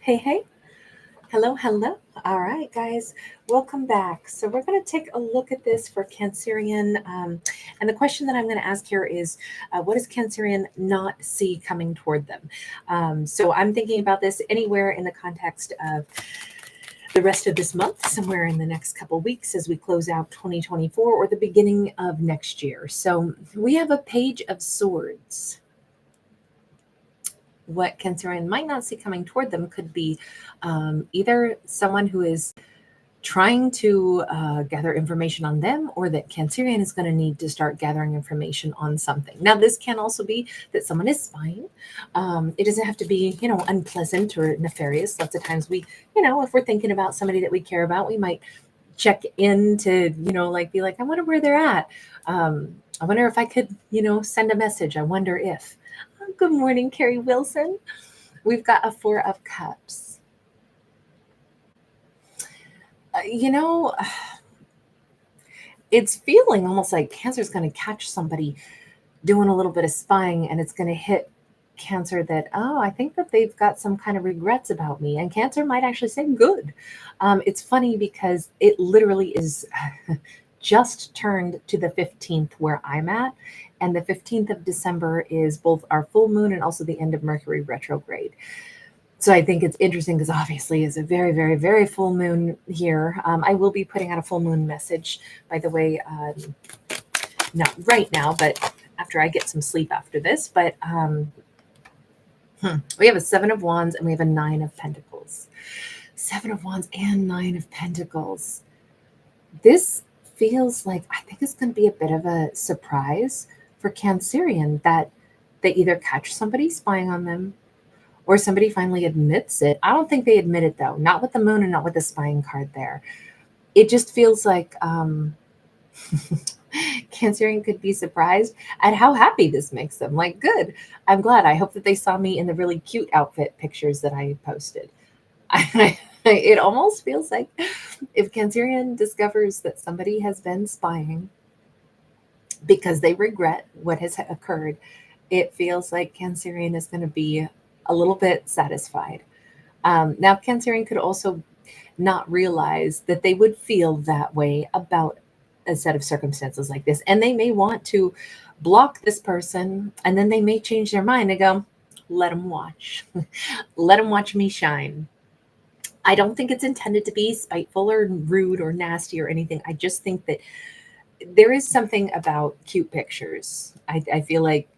Hey, hey. Hello, hello. All right, guys, welcome back. So, we're going to take a look at this for Cancerian. And the question that I'm going to ask here is what does Cancerian not see coming toward them? So, I'm thinking about this anywhere in the context of the rest of this month, somewhere in the next couple weeks as we close out 2024 or the beginning of next year. So, we have a Page of Swords. What Cancerian might not see coming toward them could be either someone who is trying to gather information on them, or that Cancerian is going to need to start gathering information on something. Now, this can also be that someone is spying. It doesn't have to be, unpleasant or nefarious. Lots of times if we're thinking about somebody that we care about, we might check in to, like be like, I wonder where they're at. I wonder if I could, send a message. I wonder if. Good morning, Carrie Wilson. We've got a Four of Cups. You know, it's feeling almost like Cancer's going to catch somebody doing a little bit of spying, and it's going to hit Cancer that, oh, I think that they've got some kind of regrets about me. And Cancer might actually say, good. It's funny because it literally is just turned to the 15th where I'm at. And the 15th of December is both our full moon and also the end of Mercury retrograde. So I think it's interesting because obviously it's a very, very, very full moon here. I will be putting out a full moon message, by the way, not right now, but after I get some sleep after this. But we have a Seven of Wands and we have a Nine of Pentacles. Seven of Wands and Nine of Pentacles. This feels like, I think it's going to be a bit of a surprise for Cancerian that they either catch somebody spying on them or somebody finally admits it. I don't think they admit it, though. Not with the moon and not with the spying card there. It just feels like Cancerian could be surprised at how happy this makes them. Like, good. I'm glad. I hope that they saw me in the really cute outfit pictures that I posted. It almost feels like if Cancerian discovers that somebody has been spying because they regret what has occurred, it feels like Cancerian is going to be a little bit satisfied. Now, Cancerian could also not realize that they would feel that way about a set of circumstances like this. And they may want to block this person, and then they may change their mind and go, let them watch. Let them watch me shine. I don't think it's intended to be spiteful or rude or nasty or anything. I just think that there is something about cute pictures. I feel like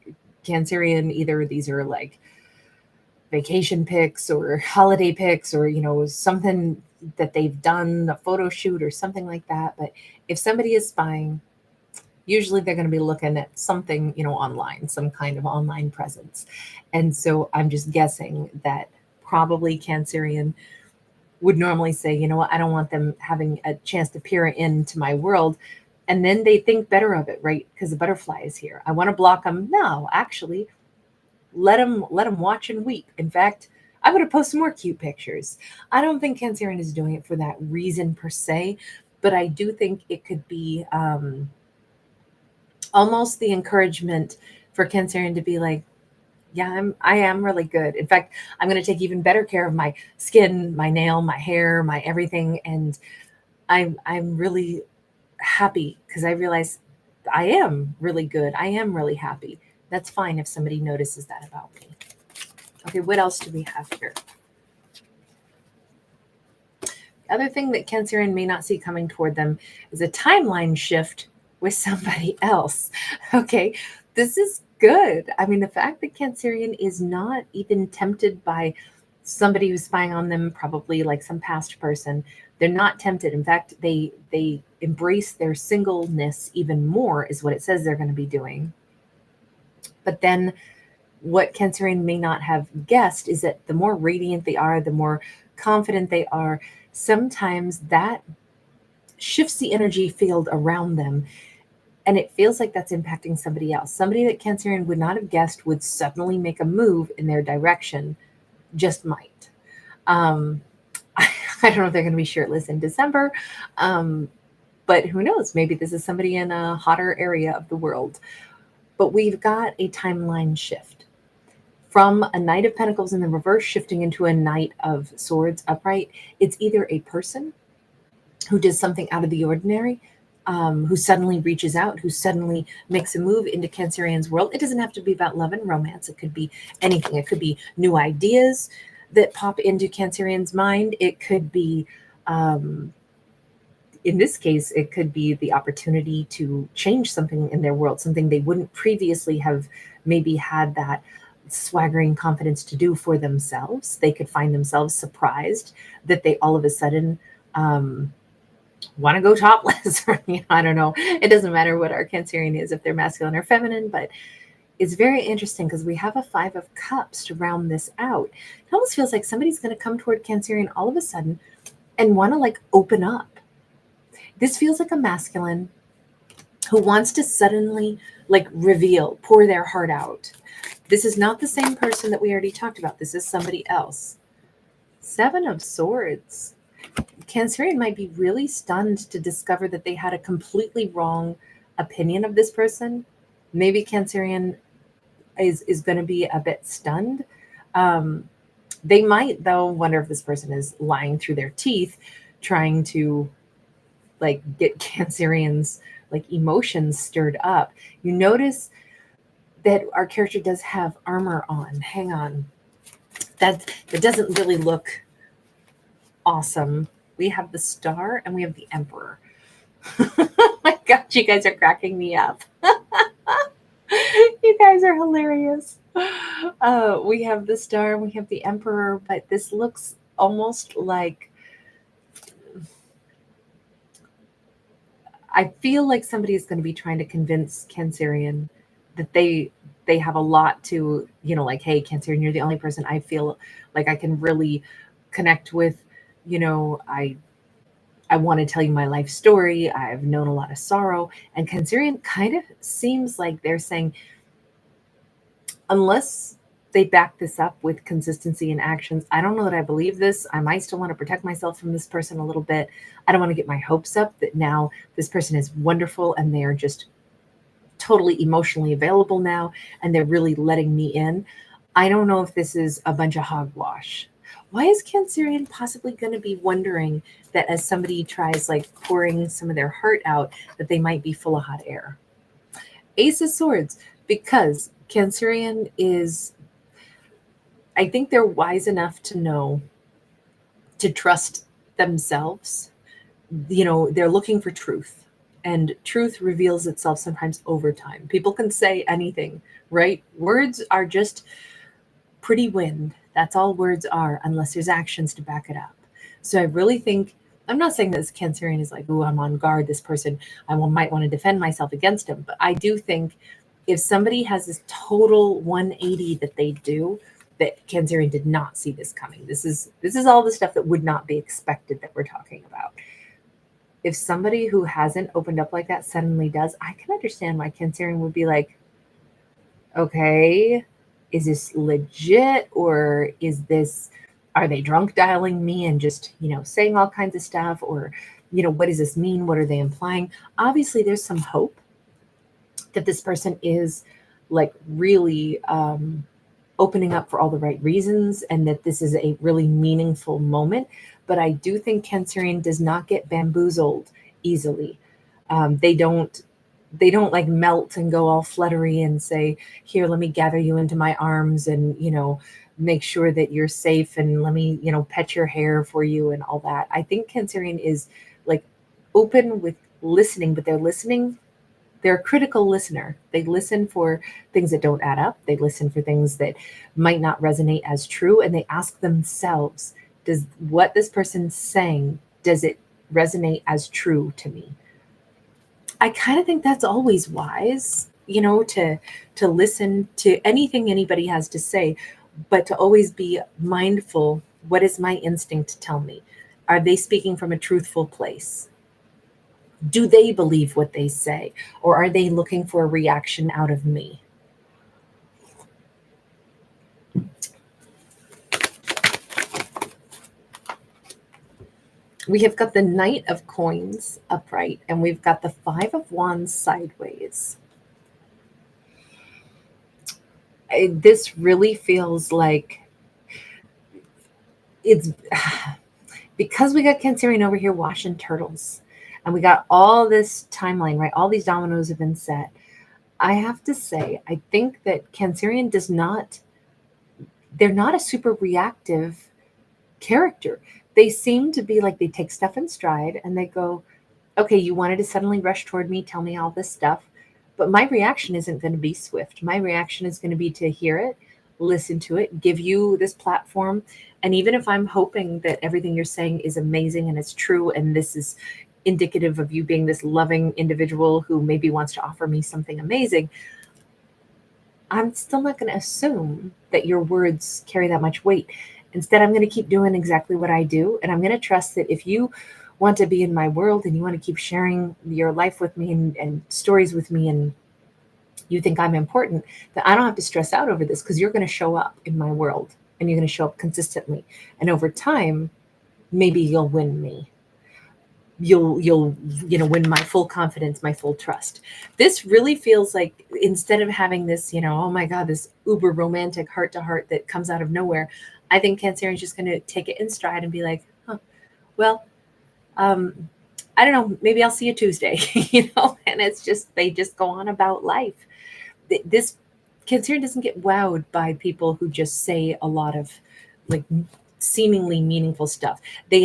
Cancerian, either these are like vacation pics or holiday pics or, something that they've done, a photo shoot or something like that. But if somebody is spying, usually they're going to be looking at something, online, some kind of online presence. And so I'm just guessing that probably Cancerian would normally say, you know what, I don't want them having a chance to peer into my world. And then they think better of it, right? Because the butterfly is here. I want to block them. No, actually, let them watch and weep. In fact, I'm going to post some more cute pictures. I don't think Cancerian is doing it for that reason per se, but I do think it could be almost the encouragement for Cancerian to be like, yeah, I am really good. In fact, I'm going to take even better care of my skin, my nail, my hair, my everything, and I'm really happy because I realize I am really good. I am really happy. That's fine if somebody notices that about me. Okay, what else do we have here? Other thing that Cancerian may not see coming toward them is a timeline shift with somebody else. Okay, this is good. I mean, the fact that Cancerian is not even tempted by somebody who's spying on them, probably like some past person, they're not tempted. In fact, they embrace their singleness even more, is what it says they're going to be doing. But then what Cancerian may not have guessed is that the more radiant they are, the more confident they are, sometimes that shifts the energy field around them. And it feels like that's impacting somebody else. Somebody that Cancerian would not have guessed would suddenly make a move in their direction, just might. I don't know if they're going to be shirtless in December, but who knows? Maybe this is somebody in a hotter area of the world. But we've got a timeline shift. From a Knight of Pentacles in the reverse shifting into a Knight of Swords upright, it's either a person who does something out of the ordinary, who suddenly reaches out, who suddenly makes a move into Cancerian's world. It doesn't have to be about love and romance. It could be anything. It could be new ideas that pop into Cancerian's mind. It could be, in this case, it could be the opportunity to change something in their world, something they wouldn't previously have maybe had that swaggering confidence to do for themselves. They could find themselves surprised that they all of a sudden want to go topless. I don't know. It doesn't matter what our Cancerian is, if they're masculine or feminine, but it's very interesting because we have a 5 of Cups to round this out. It almost feels like somebody's going to come toward Cancerian all of a sudden and want to like open up. This feels like a masculine who wants to suddenly like reveal, pour their heart out. This is not the same person that we already talked about. This is somebody else. 7 of Swords. Cancerian might be really stunned to discover that they had a completely wrong opinion of this person. Maybe Cancerian is going to be a bit stunned. They might, though, wonder if this person is lying through their teeth, trying to like get Cancerian's like emotions stirred up. You notice that our character does have armor on. Hang on. That doesn't really look awesome. We have the Star and we have the Emperor. Oh my God, you guys are cracking me up. You guys are hilarious. We have the Star and we have the Emperor, but this looks almost like, I feel like somebody is going to be trying to convince Cancerian that they have a lot to, like, hey, Cancerian, you're the only person I feel like I can really connect with. I want to tell you my life story. I've known a lot of sorrow. And Cancerian kind of seems like they're saying, unless they back this up with consistency and actions, I don't know that I believe this. I might still want to protect myself from this person a little bit. I don't want to get my hopes up that now this person is wonderful and they're just totally emotionally available now and they're really letting me in. I don't know if this is a bunch of hogwash. Why is Cancerian possibly going to be wondering that as somebody tries like pouring some of their heart out, that they might be full of hot air? Ace of Swords, because Cancerian is, I think they're wise enough to know to trust themselves. They're looking for truth, and truth reveals itself sometimes over time. People can say anything, right? Words are just pretty wind. That's all words are, unless there's actions to back it up. So I really think, I'm not saying that this Cancerian is like, oh, I'm on guard, this person, might want to defend myself against him. But I do think if somebody has this total 180 that they do, that Cancerian did not see this coming. This is all the stuff that would not be expected that we're talking about. If somebody who hasn't opened up like that suddenly does, I can understand why Cancerian would be like, okay, is this legit, or are they drunk dialing me and just, saying all kinds of stuff, or, what does this mean? What are they implying? Obviously, there's some hope that this person is like really opening up for all the right reasons and that this is a really meaningful moment. But I do think Cancerian does not get bamboozled easily. They don't like melt and go all fluttery and say, here, let me gather you into my arms and, make sure that you're safe and let me, pet your hair for you and all that. I think Cancerian is like open with listening, but they're a critical listener. They listen for things that don't add up. They listen for things that might not resonate as true. And they ask themselves, does what this person's saying, does it resonate as true to me? I kind of think that's always wise, to listen to anything anybody has to say, but to always be mindful. What is my instinct to tell me? Are they speaking from a truthful place? Do they believe what they say, or are they looking for a reaction out of me? We have got the Knight of Coins upright, and we've got the 5 of Wands sideways. this really feels like it's because we got Cancerian over here washing turtles and we got all this timeline, right? All these dominoes have been set. I have to say, I think that Cancerian they're not a super reactive character. They seem to be like they take stuff in stride and they go, okay, you wanted to suddenly rush toward me, tell me all this stuff, but my reaction isn't going to be swift. My reaction is going to be to hear it, listen to it, give you this platform. And even if I'm hoping that everything you're saying is amazing and it's true, and this is indicative of you being this loving individual who maybe wants to offer me something amazing, I'm still not going to assume that your words carry that much weight. Instead, I'm going to keep doing exactly what I do. And I'm going to trust that if you want to be in my world and you want to keep sharing your life with me and stories with me, and you think I'm important, that I don't have to stress out over this because you're going to show up in my world and you're going to show up consistently. And over time, maybe you'll win me. You'll win my full confidence, my full trust. This really feels like, instead of having this, oh my God, this uber romantic heart to heart that comes out of nowhere, I think Cancerian is just going to take it in stride and be like, well, I don't know, maybe I'll see you Tuesday, and it's just, they just go on about life. This Cancerian doesn't get wowed by people who just say a lot of like seemingly meaningful stuff. They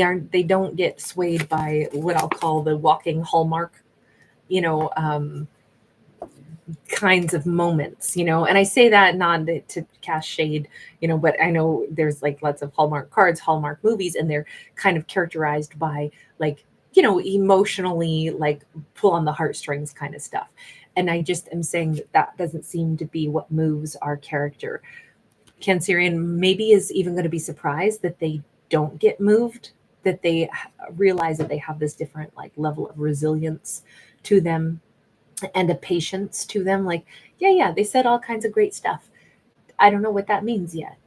don't get swayed by what I'll call the walking hallmark, kinds of moments, and I say that not to cast shade, but I know there's like lots of Hallmark cards, Hallmark movies, and they're kind of characterized by like, emotionally like pull on the heartstrings kind of stuff. And I just am saying that doesn't seem to be what moves our character. Cancerian maybe is even going to be surprised that they don't get moved, that they realize that they have this different like level of resilience to them and a patience to them. Like, yeah, they said all kinds of great stuff. I don't know what that means yet.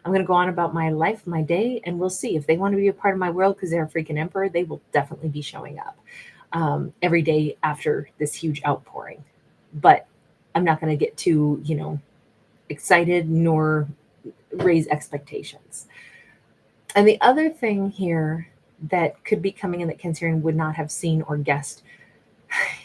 I'm going to go on about my life, my day, and we'll see. If they want to be a part of my world because they're a freaking emperor, they will definitely be showing up every day after this huge outpouring. But I'm not going to get too, excited nor raise expectations. And the other thing here that could be coming in that Cancerian would not have seen or guessed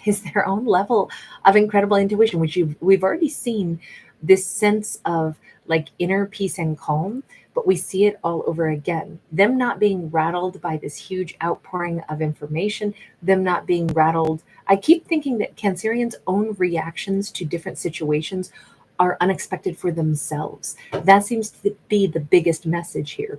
is their own level of incredible intuition, which we've already seen this sense of like inner peace and calm, but we see it all over again. Them not being rattled by this huge outpouring of information, them not being rattled. I keep thinking that Cancerian's own reactions to different situations are unexpected for themselves. That seems to be the biggest message here.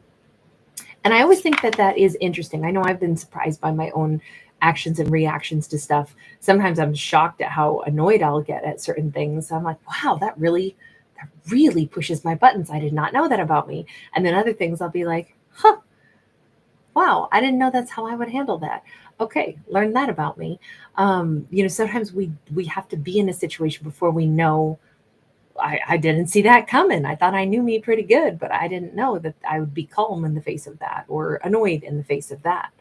And I always think that that is interesting. I know I've been surprised by my own actions and reactions to stuff. Sometimes I'm shocked at how annoyed I'll get at certain things. I'm like, wow, that really pushes my buttons. I did not know that about me. And then other things I'll be like, wow, I didn't know that's how I would handle that. Okay, learn that about me. Sometimes we have to be in a situation before we know. I didn't see that coming. I thought I knew me pretty good, but I didn't know that I would be calm in the face of that or annoyed in the face of that.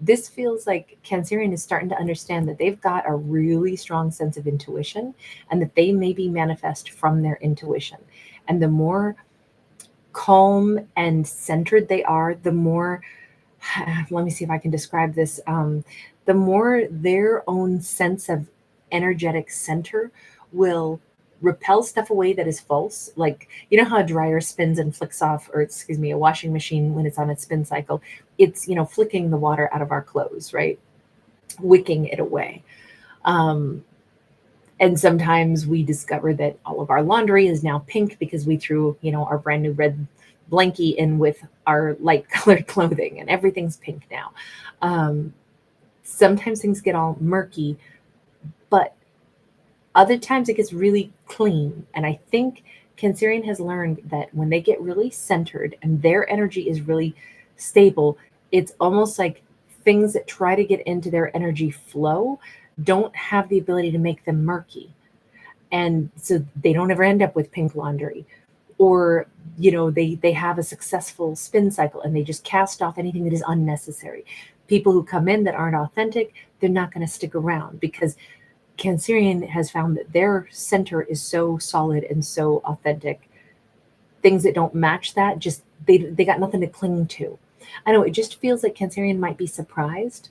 This feels like Cancerian is starting to understand that they've got a really strong sense of intuition and that they maybe manifest from their intuition. And the more calm and centered they are, the more, let me see if I can describe this, the more their own sense of energetic center will repel stuff away that is false. Like, how a dryer spins and flicks off, or excuse me, a washing machine when it's on its spin cycle, it's, flicking the water out of our clothes, right? Wicking it away. And sometimes we discover that all of our laundry is now pink because we threw, our brand new red blankie in with our light colored clothing and everything's pink now. Sometimes things get all murky, but other times it gets really clean. And I think Cancerian has learned that when they get really centered and their energy is really stable, it's almost like things that try to get into their energy flow don't have the ability to make them murky. And so they don't ever end up with pink laundry. Or, they have a successful spin cycle and they just cast off anything that is unnecessary. People who come in that aren't authentic, they're not going to stick around because Cancerian has found that their center is so solid and so authentic. Things that don't match that, just they got nothing to cling to. I know it just feels like Cancerian might be surprised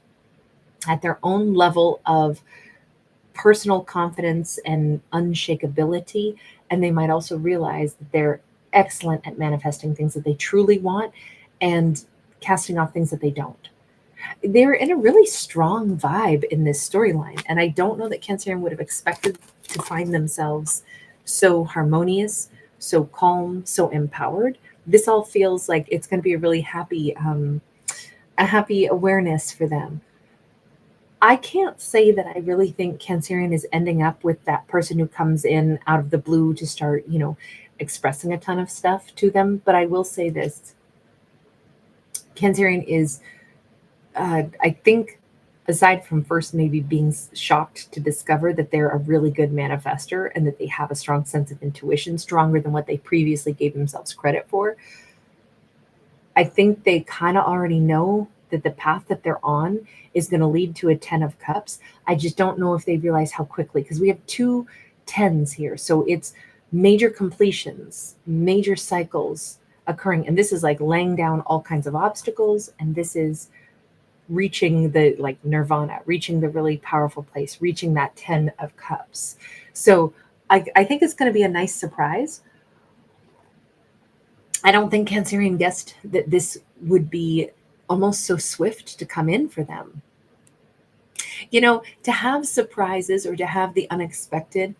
at their own level of personal confidence and unshakability. And they might also realize that they're excellent at manifesting things that they truly want and casting off things that they don't. They're in a really strong vibe in this storyline. And I don't know that Cancerian would have expected to find themselves so harmonious, so calm, so empowered. This all feels like it's going to be a happy awareness for them. I can't say that I really think Cancerian is ending up with that person who comes in out of the blue to start, expressing a ton of stuff to them. But I will say this: Cancerian is, I think, aside from first maybe being shocked to discover that they're a really good manifester and that they have a strong sense of intuition, stronger than what they previously gave themselves credit for, I think they kind of already know that the path that they're on is going to lead to a 10 of cups. I just don't know if they realize how quickly, because we have two tens here. So it's major completions, major cycles occurring. And this is like laying down all kinds of obstacles. And this is reaching the like nirvana, reaching the really powerful place, reaching that 10 of cups. So I think it's going to be a nice surprise. I don't think Cancerian guessed that this would be almost so swift to come in for them. To have surprises or to have the unexpected,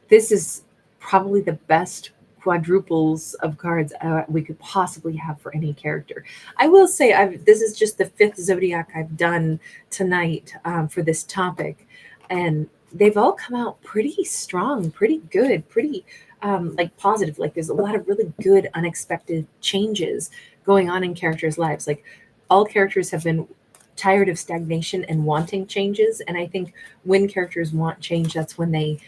this is probably the best quadruples of cards we could possibly have for any character. I will say this is just the fifth zodiac I've done tonight for this topic, and they've all come out pretty strong, pretty good, pretty like positive. Like there's a lot of really good unexpected changes going on in characters' lives. Like all characters have been tired of stagnation and wanting changes, and I think when characters want change, that's when they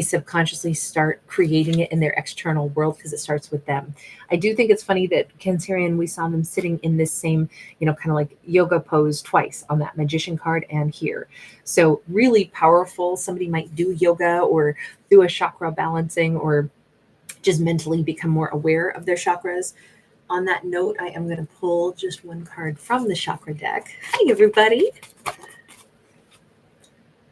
subconsciously start creating it in their external world, because it starts with them. I do think it's funny that Cancerian, we saw them sitting in this same, kind of like yoga pose twice on that magician card and here. So really powerful. Somebody might do yoga or do a chakra balancing or just mentally become more aware of their chakras. On that note, I am going to pull just one card from the chakra deck. Hi, everybody.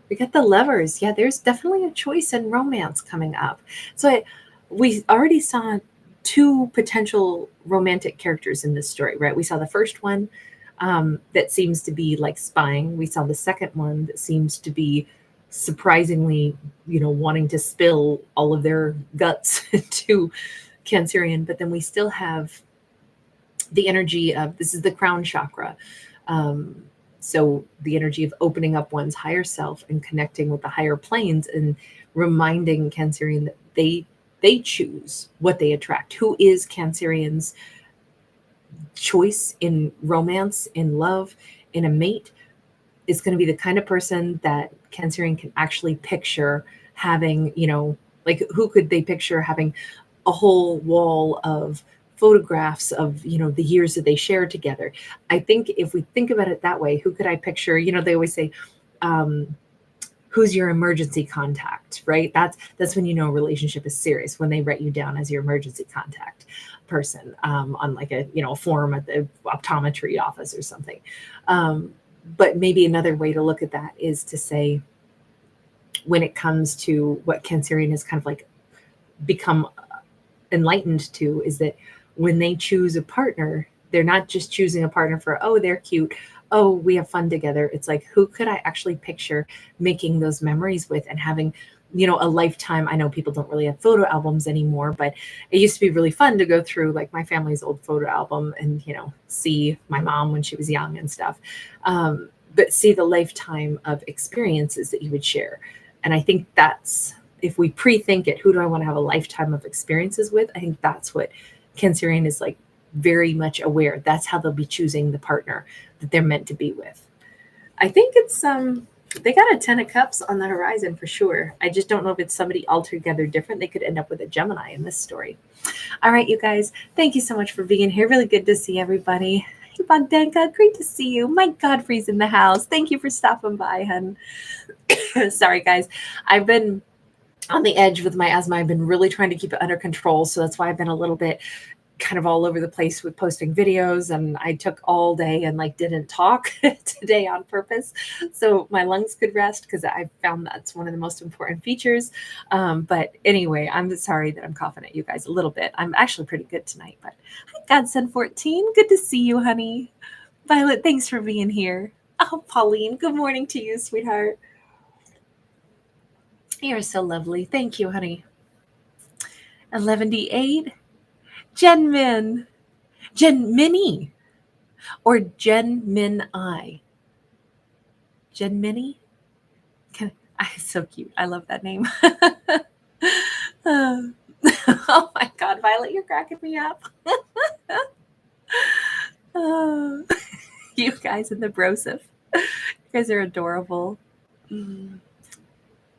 We got the Lovers. Yeah, there's definitely a choice in romance coming up. So we already saw two potential romantic characters in this story, right? We saw the first one that seems to be like spying. We saw the second one that seems to be surprisingly, wanting to spill all of their guts to Cancerian. But then we still have the energy of, this is the crown chakra. So the energy of opening up one's higher self and connecting with the higher planes and reminding Cancerian that they choose what they attract. Who is Cancerian's choice in romance, in love, in a mate is going to be the kind of person that Cancerian can actually picture having, like who could they picture having a whole wall of photographs of, the years that they shared together. I think if we think about it that way, who could I picture? They always say, who's your emergency contact, right? That's when a relationship is serious, when they write you down as your emergency contact person on like a form at the optometry office or something. But maybe another way to look at that is to say, when it comes to what Cancerian has kind of like become enlightened to, is that when they choose a partner, they're not just choosing a partner for, oh, they're cute, oh, we have fun together. It's like, who could I actually picture making those memories with and having, a lifetime. I know people don't really have photo albums anymore, but it used to be really fun to go through like my family's old photo album and, see my mom when she was young and stuff. But see the lifetime of experiences that you would share. And I think that's, if we pre-think it, who do I want to have a lifetime of experiences with? I think that's what Cancerian is like very much aware. That's how they'll be choosing the partner that they're meant to be with. I think it's they got a 10 of cups on the horizon for sure. I just don't know if it's somebody altogether different. They could end up with a Gemini in this story. All right, you guys, thank you so much for being here. Really good to see everybody. Bogdanka, great to see you. Mike Godfrey's in the house. Thank you for stopping by, hun. Sorry, guys. I've been on the edge with my asthma. I've been really trying to keep it under control. So that's why I've been a little bit kind of all over the place with posting videos, and I took all day and like didn't talk today on purpose so my lungs could rest, because I found that's one of the most important features. But anyway, I'm sorry that I'm coughing at you guys a little bit. I'm actually pretty good tonight. But hi, Godson 14, good to see you, honey. Violet, thanks for being here. Oh, Pauline, good morning to you, sweetheart. You're so lovely. Thank you, honey. 11D8. Genmin. Genmini. Or Gemini. Gemini? So cute. I love that name. Oh my God, Violet, you're cracking me up. Oh, you guys in the brosif. You guys are adorable. You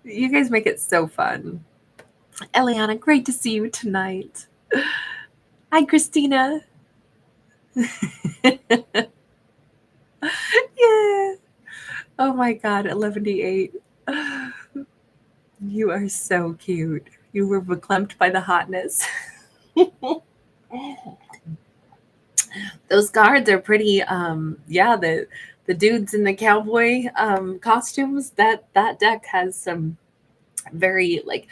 guys make it so fun. Eliana, great to see you tonight. Hi, Christina. Yeah. Oh my God, 11D8. You are so cute. You were verklempt by the hotness. Those guards are pretty, yeah, the dudes in the cowboy costumes, that deck has some very like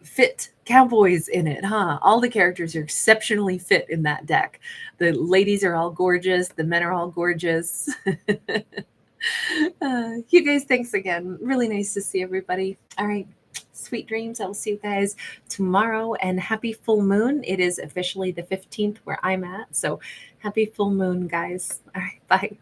fit cowboys in it, huh? All the characters are exceptionally fit in that deck. The ladies are all gorgeous, the men are all gorgeous. You guys, thanks again. Really nice to see everybody. All right. Sweet dreams. I will see you guys tomorrow, and happy full moon. It is officially the 15th where I'm at. So happy full moon, guys. All right. Bye.